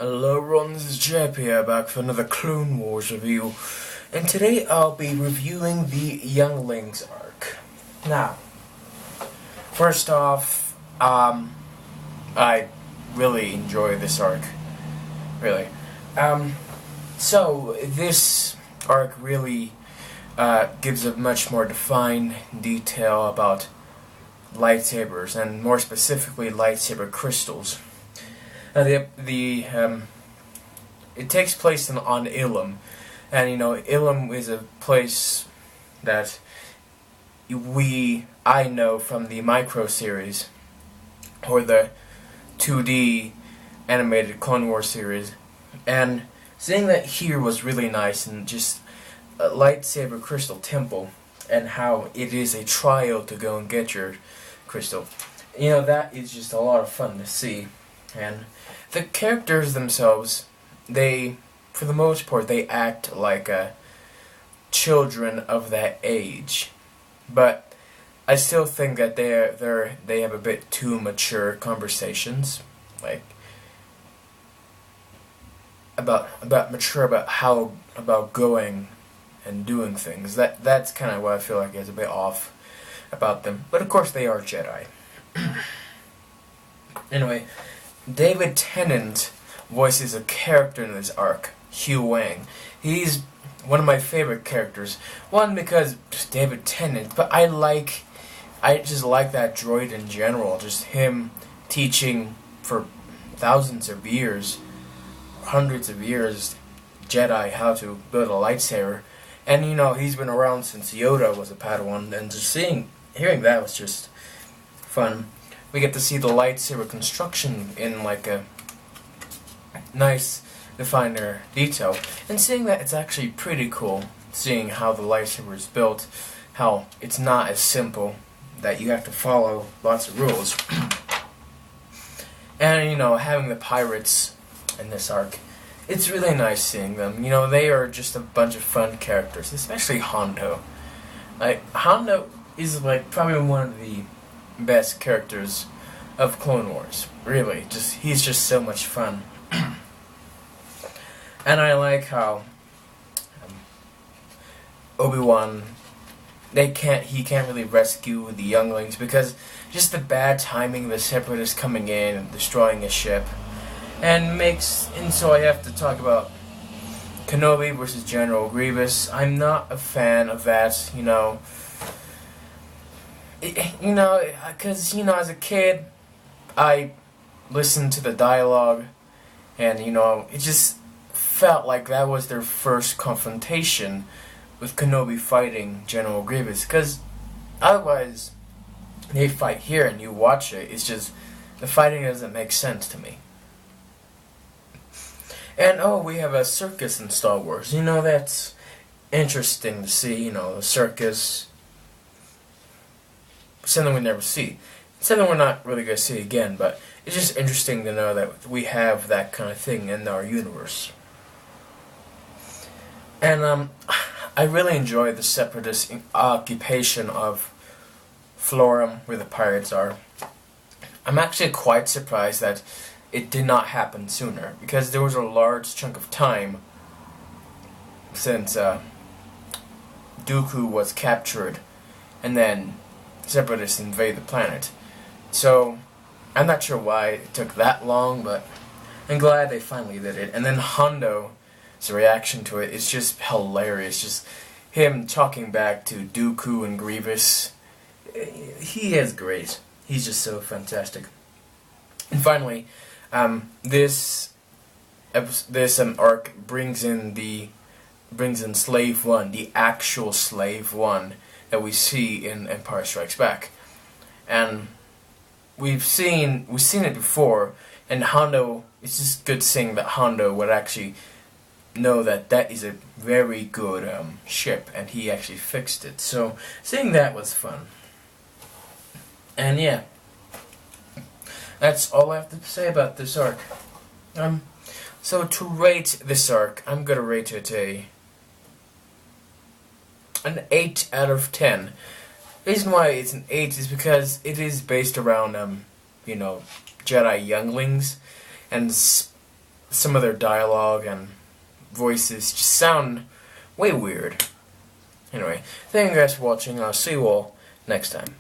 Hello everyone, this is JPL back for another Clone Wars review, and today I'll be reviewing the Younglings arc. Now, first off, I really enjoy this arc, really. So this arc really gives a much more defined detail about lightsabers, and more specifically lightsaber crystals. It takes place on Ilum, and Ilum is a place that I know from the Micro series, or the 2D animated Clone Wars series, and seeing that here was really nice, and just a lightsaber crystal temple, and how it is a trial to go and get your crystal. That is just a lot of fun to see. And the characters themselves, for the most part, they act like children of that age. But I still think that they have a bit too mature conversations, like about going and doing things. That's kind of what I feel like is a bit off about them. But of course, they are Jedi. Anyway. David Tennant voices a character in this arc, Hugh Wang. He's one of my favorite characters. One, because just David Tennant, but I just like that droid in general. Just him teaching for thousands of years, hundreds of years, Jedi how to build a lightsaber. And he's been around since Yoda was a Padawan, and just hearing that was just fun. We get to see the lightsaber construction in like a nice definer detail, and seeing that it's actually pretty cool, seeing how the lightsaber is built, how it's not as simple, that you have to follow lots of rules. And having the pirates in this arc, it's really nice seeing them. They are just a bunch of fun characters, especially Hondo. Hondo is probably one of the best characters of Clone Wars. Really, he's just so much fun. And I like how Obi-Wan, he can't really rescue the Younglings because just the bad timing, the Separatists coming in and destroying his ship, and so I have to talk about Kenobi versus General Grievous. I'm not a fan of that, because as a kid, I listened to the dialogue, and it just felt like that was their first confrontation with Kenobi fighting General Grievous. Because otherwise, they fight here and you watch it. It's just the fighting doesn't make sense to me. And we have a circus in Star Wars. That's interesting to see. The circus. Something we never see. Something we're not really going to see again, but it's just interesting to know that we have that kind of thing in our universe. And I really enjoy the Separatist occupation of Florum, where the pirates are. I'm actually quite surprised that it did not happen sooner, because there was a large chunk of time since Dooku was captured, and then Separatists invade the planet. So I'm not sure why it took that long, but I'm glad they finally did it. And then Hondo's reaction to it is just hilarious. Just him talking back to Dooku and Grievous. He is great. He's just so fantastic. And finally, this arc brings in Slave One, the actual Slave One that we see in Empire Strikes Back, and we've seen it before. And Hondo, it's just good seeing that Hondo would actually know that is a very good ship, and he actually fixed it. So seeing that was fun. And yeah, that's all I have to say about this arc. So to rate this arc, I'm gonna rate it an 8 out of 10. The reason why it's an 8 is because it is based around Jedi Younglings, and some of their dialogue and voices just sound way weird. Anyway, thank you guys for watching. I'll see you all next time.